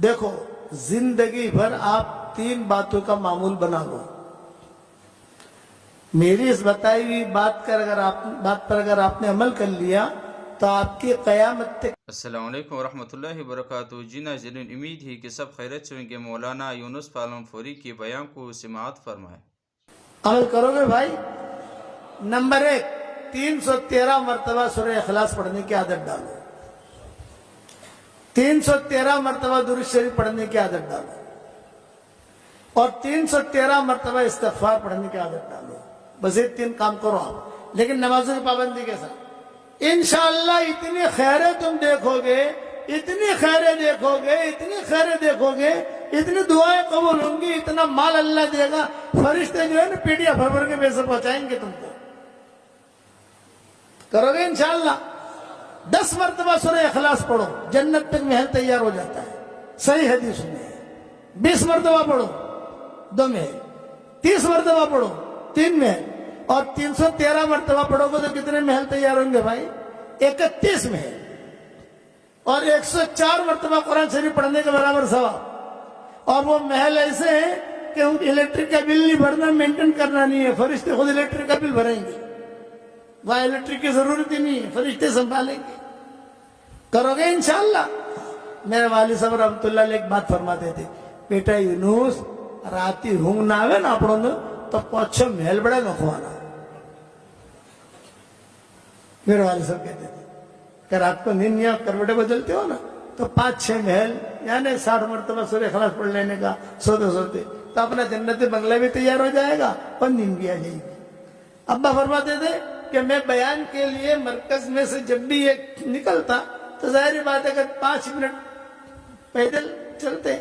دیکھو زندگی بھر آپ 3 باتوں کا معمول بنا لو. میری اس بتائی ہوئی بات پر اگر آپ نے عمل کر لیا تو آپ کی قیامت تک. السلام علیکم ورحمۃ اللہ وبرکاتہ. جی ناظرین، امید ہے کہ سب خیریت سے ہوں گے. مولانا یونس پالم فوری کے بیان کو سماعت فرمائیں. عمل کرو گے بھائی. نمبر 1، 313 مرتبہ سورہ اخلاص پڑھنے کی عادت ڈالو. 313 مرتبہ درود شریف پڑھنے کی عادت ڈالو. اور 313 مرتبہ استغفار پڑھنے کی عادت ڈالو. بس یہ 3 کام کرو آپ، لیکن نمازوں کی پابندی کے ساتھ. انشاءاللہ اتنی خیریں تم دیکھو گے، اتنی خیریں دیکھو گے، اتنی خیریں دیکھو گے، اتنی دعائیں قبول ہوں گی، اتنا مال اللہ دے گا. فرشتے جو ہے نا پیٹیاں بھر بھر کے پیسے پہنچائیں گے تم کو. کرو گے انشاءاللہ. 10 مرتبہ سورہ اخلاص پڑھو، جنت تک محل تیار ہو جاتا ہے. صحیح حدیث میں. 20 مرتبہ پڑھو، 2 محل. 30 مرتبہ پڑھو، 3 محل. اور 313 مرتبہ پڑھو گے تو کتنے محل تیار ہوں گے بھائی؟ 31 محل. اور 104 مرتبہ قرآن شریف پڑھنے کے برابر ثواب. اور وہ محل ایسے ہیں کہ الیکٹرک کا بل نہیں بھرنا، مینٹین کرنا نہیں ہے. فرشتے خود الیکٹرک کا بل بھریں گے. وہاں الیکٹرک کی ضرورت ہی نہیں ہے، فرشتے سنبھالیں گے. کرو گے انشاءاللہ. میرے والد صاحب رحمۃ اللہ علیہ ایک بات فرماتے تھے، بیٹا یونس راتی ہونگ نہ آوے نا اپنوں نے تو 5-6 محل بڑے نہ خوانا. میرے والد صاحب کہتے تھے کہ رات کو نیند یا کروٹیں بدلتے ہو نا تو 5-6 محل یعنی 60 مرتبہ سورہ اخلاص پڑھ لینے کا سوتے سوتے تو اپنا جنتی بنگلہ بھی تیار ہو جائے گا اور نیند بھی آ جائے گی. ابا فرماتے تھے کہ میں بیان کے لیے مرکز میں سے جب بھی یہ نکلتا تو ظاہری بات ہے کہ 5 منٹ پیدل چلتے